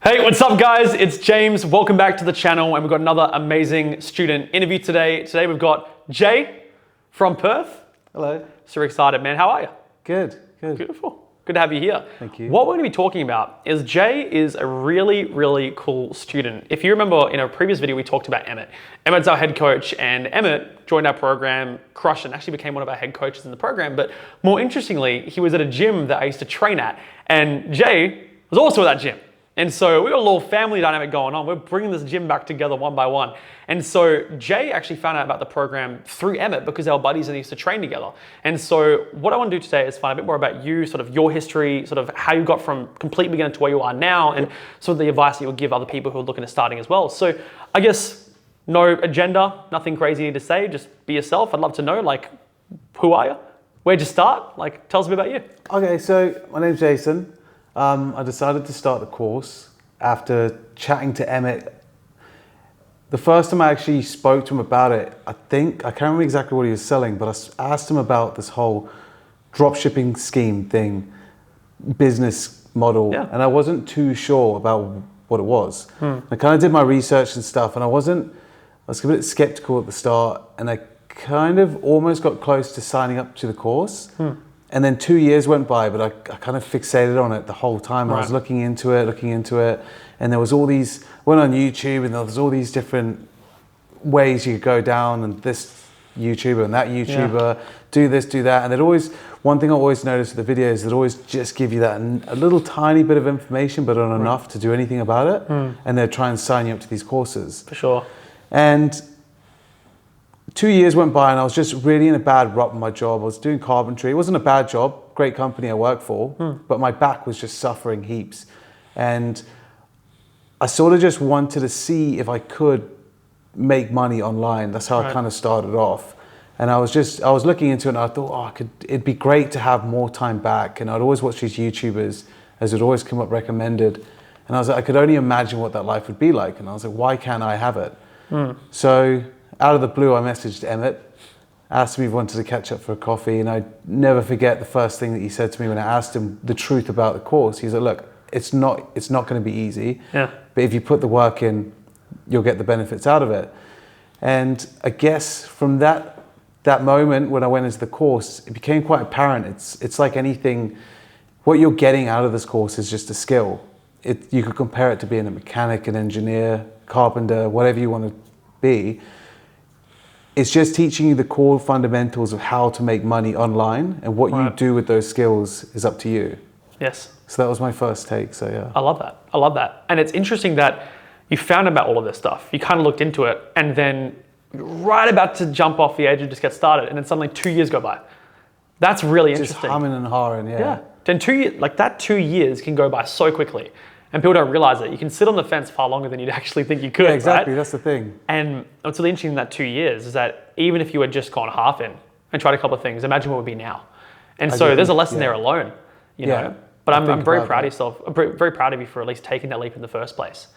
Hey, what's up guys? It's James. Welcome back to the channel, and we've got another amazing student interview today. Today we've got Jay from Perth. Hello. Super excited, man. How are you? Good. Beautiful. Good to have you here. Thank you. What we're going to be talking about is Jay is a really cool student. If you remember in a previous video, we talked about Emmett. Emmett's our head coach, and Emmett joined our program, crushed and actually became one of our head coaches in the program. But more interestingly, he was at a gym that I used to train at, and Jay was also at that gym. And so we got a little family dynamic going on. We're bringing this gym back together one by one. And so Jay actually found out about the program through Emmett because they were buddies and they used to train together. And so what I want to do today is find a bit more about you, sort of your history, sort of how you got from complete beginner to where you are now, and sort of the advice that you'll give other people who are looking at starting as well. So I guess no agenda, nothing crazy to say, just be yourself. I'd love to know, like, who are you? Where'd you start? Like, tell us a bit about you. Okay, so my name's Jason. I decided to start the course after chatting to Emmett. The first time I actually spoke to him about it, I can't remember exactly what he was selling, but I asked him about this whole dropshipping scheme thing, business model, and I wasn't too sure about what it was. I kind of did my research and stuff, and I was a bit skeptical at the start, and I kind of almost got close to signing up to the course. And then 2 years went by, but I kind of fixated on it the whole time. I was looking into it, and there was all these, went on YouTube, and there was all these different ways you could go down, and this YouTuber and that YouTuber, do this, do that. And one thing I always noticed with the videos, they'd always just give you that a little tiny bit of information, but not enough to do anything about it. And they'd try and sign you up to these courses. For sure. And 2 years went by, and I was just really in a bad rut with my job. I was doing carpentry. It wasn't a bad job, great company I worked for, but my back was just suffering heaps. And I sort of just wanted to see if I could make money online. That's how I kind of started off. And I was looking into it, and I thought, it'd be great to have more time back. And I'd always watch these YouTubers, as it always come up recommended. And I was like, I could only imagine what that life would be like. And I was like, why can't I have it? So out of the blue, I messaged Emmett, asked him if he wanted to catch up for a coffee, and I never forget the first thing that he said to me when I asked him the truth about the course. He's like, look, it's not going to be easy, but if you put the work in, you'll get the benefits out of it. And I guess from that moment when I went into the course, it became quite apparent. It's like anything, what you're getting out of this course is just a skill. You could compare it to being a mechanic, an engineer, carpenter, whatever you want to be. It's just teaching you the core fundamentals of how to make money online, and what you do with those skills is up to you. Yes. So that was my first take, so yeah. I love that. And it's interesting that you found about all of this stuff. You kind of looked into it, and then you're right about to jump off the edge and just get started, and then suddenly 2 years go by. That's really interesting. Just humming and hawing, yeah. Then 2 years, like that 2 years can go by so quickly. And people don't realize it. You can sit on the fence far longer than you'd actually think you could. Yeah, exactly, that's the thing. And what's really interesting in that 2 years is that even if you had just gone half in and tried a couple of things, imagine what it would be now. And so there's a lesson there alone, you know. But I'm very proud of yourself. I'm very proud of you for at least taking that leap in the first place.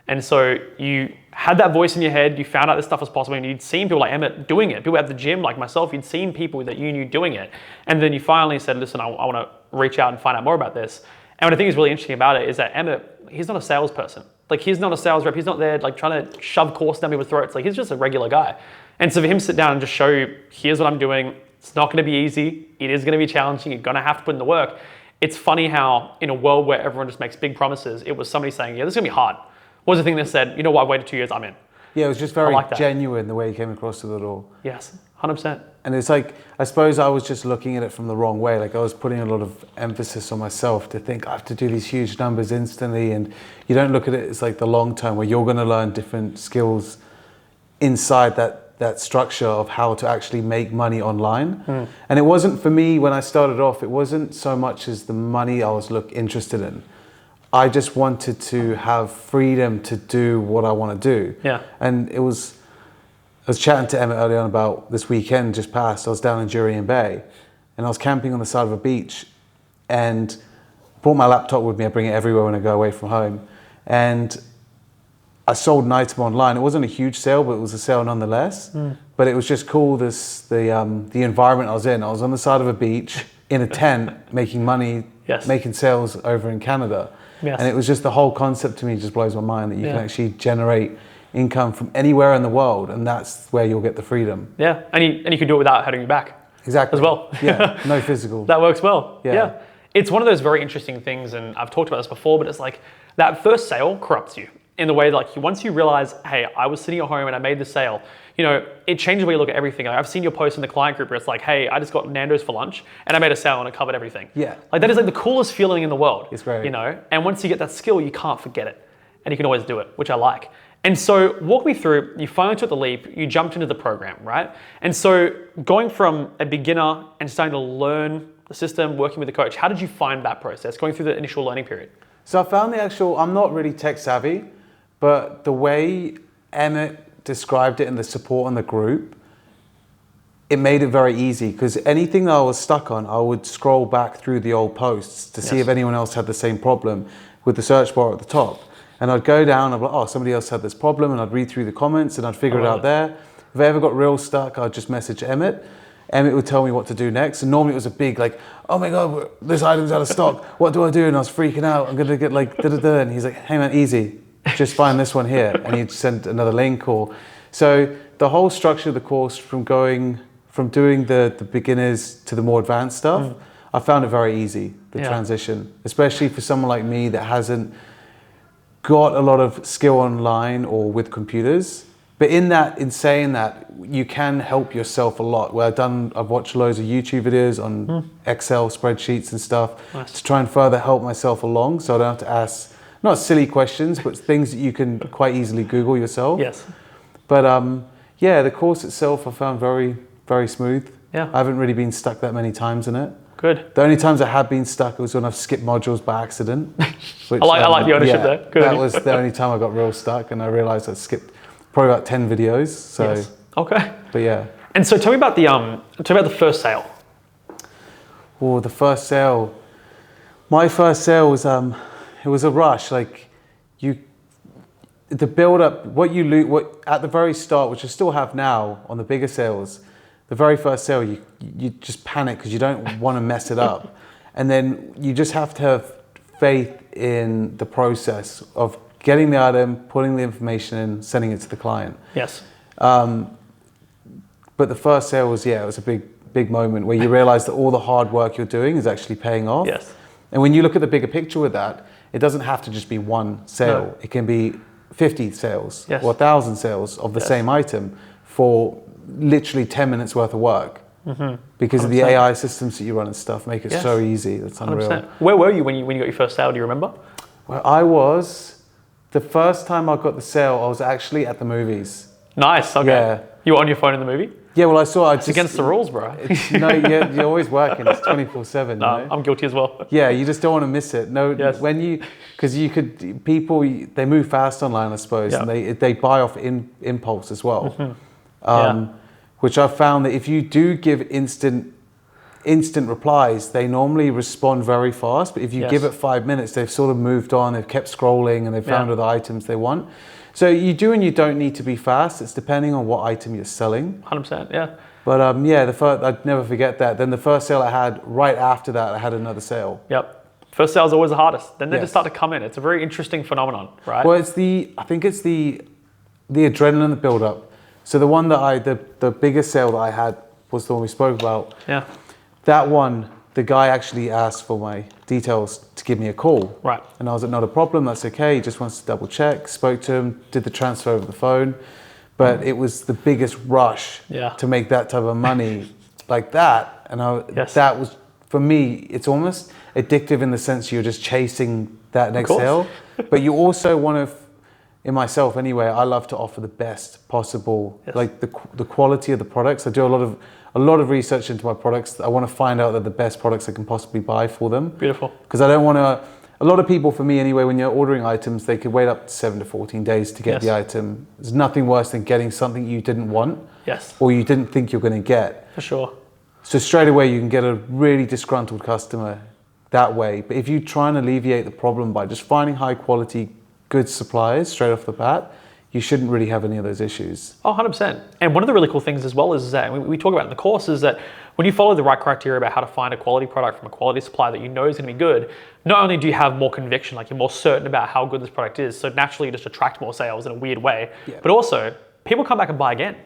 And so you had that voice in your head, you found out this stuff was possible, and you'd seen people like Emmett doing it, people at the gym like myself, you'd seen people that you knew doing it. And then you finally said, listen, I want to reach out and find out more about this. And what I think is really interesting about it is that Emmett, he's not a salesperson. Like, he's not a sales rep. He's not there like trying to shove course down people's throats. Like, he's just a regular guy. And so for him to sit down and just show you, here's what I'm doing. It's not going to be easy. It is going to be challenging. You're going to have to put in the work. It's funny how in a world where everyone just makes big promises, it was somebody saying, yeah, this is going to be hard. What was the thing that said, you know what, I've waited 2 years, I'm in. Yeah, it was just very genuine the way he came across to it all. Yes, 100%. And it's like, I suppose I was just looking at it from the wrong way. Like, I was putting a lot of emphasis on myself to think I have to do these huge numbers instantly. And you don't look at it as like the long term where you're going to learn different skills inside that structure of how to actually make money online. And it wasn't, for me, when I started off, it wasn't so much as the money I was interested in. I just wanted to have freedom to do what I want to do. Yeah. And I was chatting to Emmett earlier on about this weekend just past. I was down in Jurien Bay, and I was camping on the side of a beach, and brought my laptop with me. I bring it everywhere when I go away from home. And I sold an item online. It wasn't a huge sale, but it was a sale nonetheless. But it was just cool, the environment I was in. I was on the side of a beach in a tent making money, making sales over in Canada. Yes. And it was just the whole concept to me just blows my mind that you can Yeah. actually generate income from anywhere in the world, and that's where you'll get the freedom. Yeah, and you can do it without hurting your back. Exactly. As well. Yeah, no physical. That works well. Yeah. Yeah. It's one of those very interesting things, and I've talked about this before, but it's like that first sale corrupts you in the way that, like, once you realize, hey, I was sitting at home and I made the sale, you know, it changes the way you look at everything. Like, I've seen your post in the client group where it's like, hey, I just got Nando's for lunch and I made a sale and it covered everything. Yeah. Like, that is like the coolest feeling in the world. It's great. You know, and once you get that skill, you can't forget it and you can always do it, which I like. And so walk me through, you finally took the leap, you jumped into the program, right? And so going from a beginner and starting to learn the system, working with the coach, how did you find that process, going through the initial learning period? So I found I'm not really tech savvy, but the way Emmett described it in the support on the group, it made it very easy, because anything that I was stuck on, I would scroll back through the old posts to see if anyone else had the same problem with the search bar at the top. And I'd go down, I'd be like, oh, somebody else had this problem, and I'd read through the comments and I'd figure it out there. If I ever got real stuck, I'd just message Emmett. Emmett would tell me what to do next. And normally it was a big, like, oh my God, this item's out of stock. What do I do? And I was freaking out. I'm gonna get like da-da-da. And he's like, hey man, easy. Just find this one here. And he'd send another link. So the whole structure of the course, from doing the beginners to the more advanced stuff, I found it very easy, the transition, especially for someone like me that hasn't got a lot of skill online or with computers. But in saying that, you can help yourself a lot. Where I've watched loads of YouTube videos on Excel spreadsheets and stuff to try and further help myself along, so I don't have to ask, not silly questions, but things that you can quite easily Google yourself. Yes. But yeah, the course itself I found very, very smooth. Yeah. I haven't really been stuck that many times in it. Good. The only times I have been stuck was when I've skipped modules by accident. Which, I like the ownership there. Good. That was the only time I got real stuck, and I realized I skipped probably about 10 videos. So, yes. Okay. But yeah. And so tell me about the first sale. Oh, the first sale. My first sale was it was a rush. Like the build up, what at the very start, which I still have now on the bigger sales. The very first sale, you just panic because you don't want to mess it up. And then you just have to have faith in the process of getting the item, putting the information in, sending it to the client. Yes. But the first sale was, it was a big moment where you realize that all the hard work you're doing is actually paying off. Yes. And when you look at the bigger picture with that, it doesn't have to just be one sale. No. It can be 50 sales Yes. or 1,000 sales of the same item for literally 10 minutes worth of work, because of the 100%. AI systems that you run and stuff make it so easy. That's unreal. 100%. Where were you when you got your first sale? Do you remember? Well, the first time I got the sale, I was actually at the movies. Nice. Okay. Yeah. You were on your phone in the movie? Yeah, well, It's against the rules, bro. No, you're always working. It's 24/7. No, you know? I'm guilty as well. Yeah, you just don't want to miss it. No, Yes. because people, they move fast online, I suppose, and they buy off impulse as well. Which I've found that if you do give instant replies, they normally respond very fast. But if you give it 5 minutes, they've sort of moved on, they've kept scrolling, and they've found other items they want. So you do and you don't need to be fast. It's depending on what item you're selling. 100%, yeah. But I'd never forget that. Then the first sale I had, right after that, I had another sale. Yep. First sale is always the hardest. Then they just start to come in. It's a very interesting phenomenon, right? Well, I think it's the adrenaline, the build up. So the one the biggest sale that I had was the one we spoke about. Yeah. That one, the guy actually asked for my details to give me a call. Right. And I was like, not a problem, that's okay. He just wants to double check. Spoke to him, did the transfer over the phone. But it was the biggest rush to make that type of money like that. And that was, for me, it's almost addictive in the sense you're just chasing that next sale. But you also want to, in myself anyway, I love to offer the best possible, like the quality of the products. I do a lot of research into my products. I want to find out that the best products I can possibly buy for them. Beautiful. Because I don't want to, a lot of people, for me anyway, when you're ordering items, they could wait up to 7 to 14 days to get the item. There's nothing worse than getting something you didn't want. Yes. Or you didn't think you're going to get. For sure. So straight away you can get a really disgruntled customer that way. But if you try and alleviate the problem by just finding high quality, good suppliers straight off the bat, you shouldn't really have any of those issues. Oh, 100%. And one of the really cool things as well is that we talk about in the course is that when you follow the right criteria about how to find a quality product from a quality supplier that you know is going to be good, not only do you have more conviction, like you're more certain about how good this product is, so naturally you just attract more sales in a weird way, but also people come back and buy again.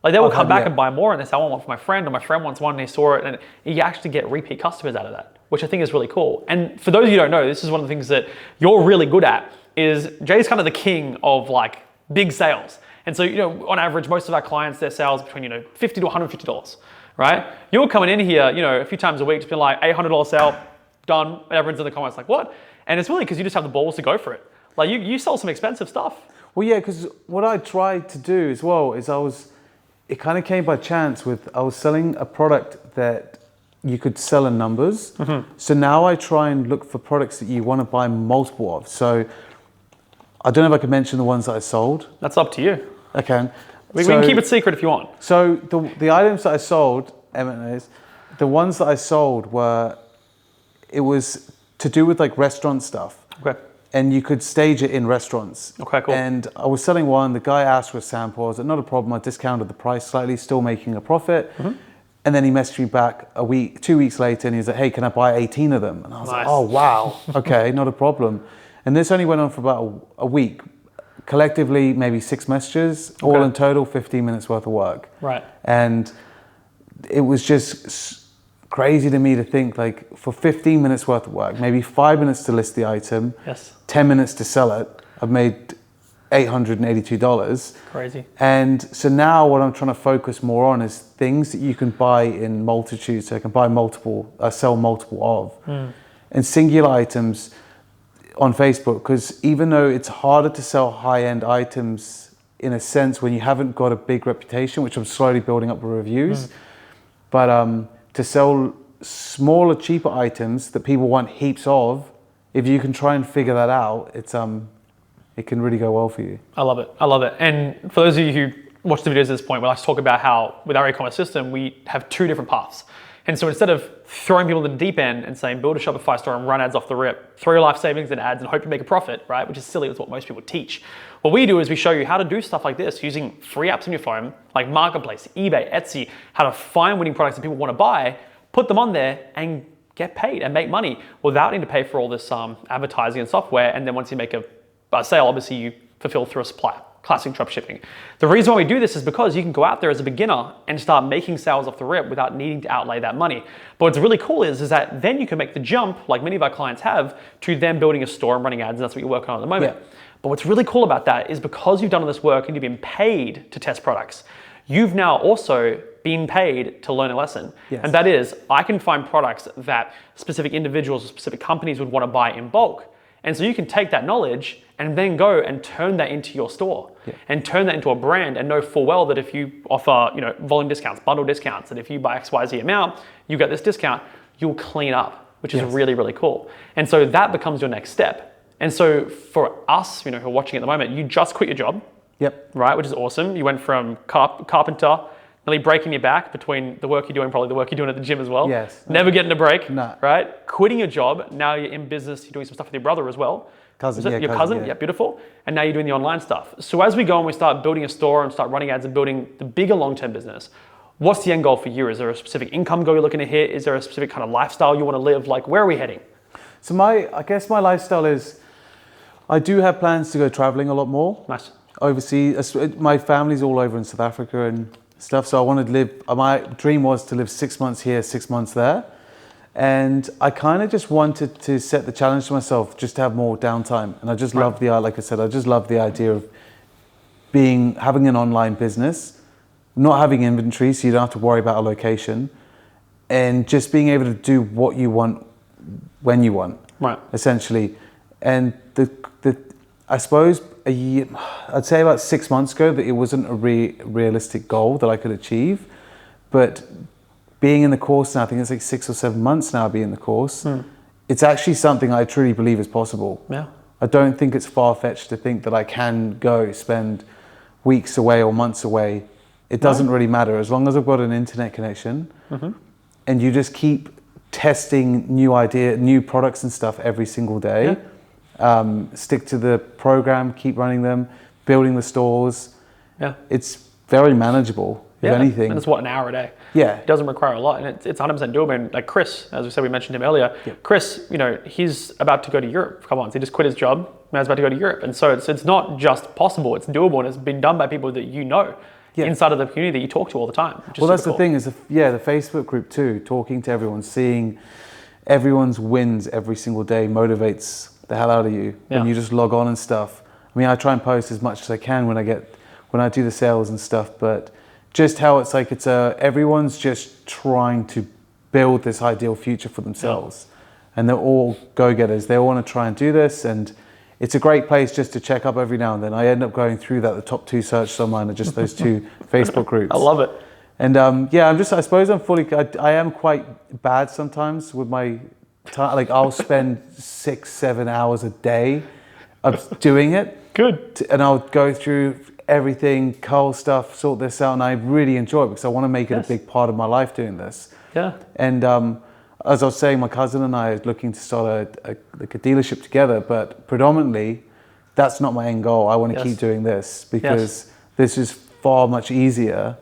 Like they will come back and buy more and they say, I want one for my friend, or my friend wants one and they saw it, and you actually get repeat customers out of that, which I think is really cool. And for those of you who don't know, this is one of the things that you're really good at, is Jay's kind of the king of like big sales. And so, on average, most of our clients, their sales between, $50 to $150, right? You're coming in here, a few times a week, just being like, $800 sale, done. And everyone's in the comments like, what? And it's really because you just have the balls to go for it. Like you sell some expensive stuff. Well, yeah, because what I tried to do as well is it kind of came by chance I was selling a product that you could sell in numbers. So now I try and look for products that you want to buy multiple of. So I don't know if I can mention the ones that I sold. That's up to you. Okay. We can keep it secret if you want. So the items that I sold, the ones that I sold it was to do with like restaurant stuff. Okay. And you could stage it in restaurants. Okay, cool. And I was selling one, the guy asked for a sample. I was like, not a problem, I discounted the price slightly, still making a profit. And then he messaged me back 2 weeks later and he was like, hey, can I buy 18 of them? And I was like, oh, wow. Okay, not a problem. And this only went on for about a week. Collectively, maybe 6 messages, all in total, 15 minutes worth of work. Right. And it was just crazy to me to think like for 15 minutes worth of work, maybe 5 minutes to list the item, 10 minutes to sell it, I've made $882. Crazy. And so now what I'm trying to focus more on is things that you can buy in multitudes, so I can buy sell multiple of. And singular items on Facebook, because even though it's harder to sell high-end items in a sense when you haven't got a big reputation, which I'm slowly building up with reviews, but to sell smaller, cheaper items that people want heaps of, if you can try and figure that out, it can really go well for you. I love it. I love it. And for those of you who watch the videos at this point, we like to talk about how with our e-commerce system, we have 2 different paths. And so instead of throwing people in the deep end and saying, build a Shopify store and run ads off the rip, throw your life savings in ads and hope you make a profit, right? Which is silly, that's what most people teach. What we do is we show you how to do stuff like this using free apps on your phone, like Marketplace, eBay, Etsy, how to find winning products that people want to buy, put them on there and get paid and make money without needing to pay for all this advertising and software. And then once you make a sale, obviously you fulfill through a supplier. Classic drop shipping. The reason why we do this is because you can go out there as a beginner and start making sales off the rip without needing to outlay that money. But what's really cool is that then you can make the jump, like many of our clients have, to them building a store and running ads, and that's what you're working on at the moment. But what's really cool about that is because you've done all this work and you've been paid to test products, you've now also been paid to learn a lesson. And that is, I can find products that specific individuals or specific companies would want to buy in bulk. And so you can take that knowledge and then go and turn that into your store and turn that into a brand and know full well that if you offer, volume discounts, bundle discounts, that if you buy XYZ amount, you get this discount, you'll clean up, which is really, really cool. And so that becomes your next step. And so for us, who are watching at the moment, you just quit your job, right? Which is awesome. You went from carpenter, nearly breaking your back between the work you're doing, probably the work you're doing at the gym as well. Never getting a break, right? Quitting your job. Now you're in business. You're doing some stuff with your brother as well. Your cousin? Yeah, beautiful. And now you're doing the online stuff. So as we go and we start building a store and start running ads and building the bigger long-term business, what's the end goal for you? Is there a specific income goal you're looking to hit? Is there a specific kind of lifestyle you want to live? Like, where are we heading? So I guess my lifestyle is, I do have plans to go traveling a lot more. Nice. Overseas. My family's all over in South Africa and stuff. So I wanted to live, my dream was to live 6 months here, 6 months there. And I kind of just wanted to set the challenge to myself, just to have more downtime. And I just love like I said, I just love the idea of having an online business, not having inventory, so you don't have to worry about a location, and just being able to do what you want when you want, essentially. And I suppose I'd say about 6 months ago that it wasn't a realistic goal that I could achieve, but being in the course now, I think it's like 6 or 7 months now being in the course, it's actually something I truly believe is possible. I don't think it's far-fetched to think that I can go spend weeks away or months away. It doesn't really matter as long as I've got an internet connection and you just keep testing new products and stuff every single day. Stick to the program, keep running them, building the stores. Yeah. It's very manageable, if anything. And it's what, an hour a day? Yeah. It doesn't require a lot, and it's 100% doable. And like Chris, as we said, we mentioned him earlier. Yep. Chris, you know, he's about to go to Europe for a couple months. He just quit his job, and he's about to go to Europe. And so it's not just possible, it's doable, and it's been done by people that you know inside of the community that you talk to all the time. Well, that's the thing is, the Facebook group too, talking to everyone, seeing everyone's wins every single day motivates the hell out of you. When you just log on and stuff. I mean, I try and post as much as I can when I do the sales and stuff, but just how it's like, everyone's just trying to build this ideal future for themselves. And they're all go-getters. They all want to try and do this, and it's a great place just to check up every now and then. I end up going through that. The top 2 searches online are just those 2 Facebook groups. I love it. And I suppose I am quite bad sometimes with my time. Like, I'll spend 6-7 hours a day of doing it. Good. And I'll go through everything, cull stuff, sort this out, and I really enjoy it because I want to make it a big part of my life doing this. Yeah. And as I was saying, my cousin and I are looking to start a dealership together, but predominantly that's not my end goal. I want to keep doing this because this is far much easier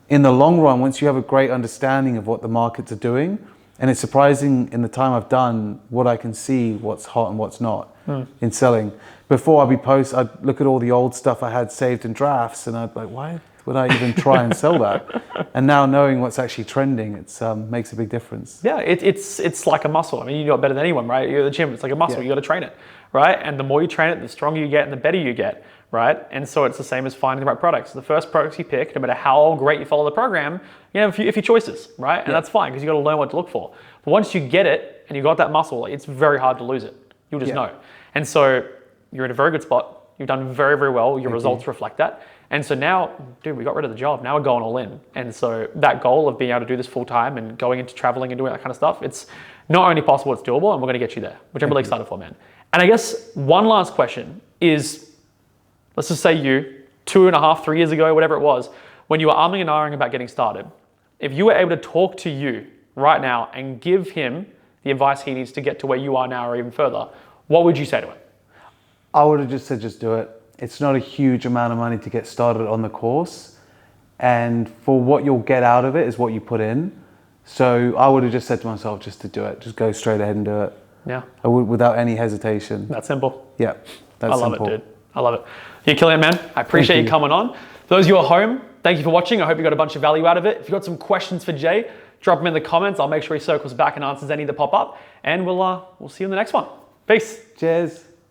in the long run once you have a great understanding of what the markets are doing. And it's surprising in the time I've done what I can see, what's hot and what's not in selling. Before I'd look at all the old stuff I had saved in drafts, and I'd be like, why would I even try and sell that? And now knowing what's actually trending, it makes a big difference. Yeah, it's like a muscle. I mean, you know it better than anyone, right? You're at the gym, it's like a muscle. You got to train it, right? And the more you train it, the stronger you get and the better you get, right? And so it's the same as finding the right products. The first products you pick, no matter how great you follow the program, you have a few choices, right? And that's fine because you got to learn what to look for. But once you get it and you got that muscle, it's very hard to lose it. You'll just know. And so you're in a very good spot. You've done very, very well. Your results reflect that. And so now, dude, we got rid of the job. Now we're going all in. And so that goal of being able to do this full time and going into traveling and doing that kind of stuff, it's not only possible, it's doable, and we're going to get you there, which I'm really excited for, man. And I guess one last question is, let's just say you, 2.5, 3 years ago, whatever it was, when you were arming and ahhing about getting started, if you were able to talk to you right now and give him the advice he needs to get to where you are now or even further, what would you say to him? I would have just said, just do it. It's not a huge amount of money to get started on the course. And for what you'll get out of it is what you put in. So I would have just said to myself, just to do it. Just go straight ahead and do it. Yeah. I would, without any hesitation. That's simple. Yeah, that's simple. I love it, dude. I love it. You're killing it, man. I appreciate you coming on. For those of you at home, thank you for watching. I hope you got a bunch of value out of it. If you've got some questions for Jay, drop them in the comments. I'll make sure he circles back and answers any that pop up. And we'll see you in the next one. Peace. Cheers.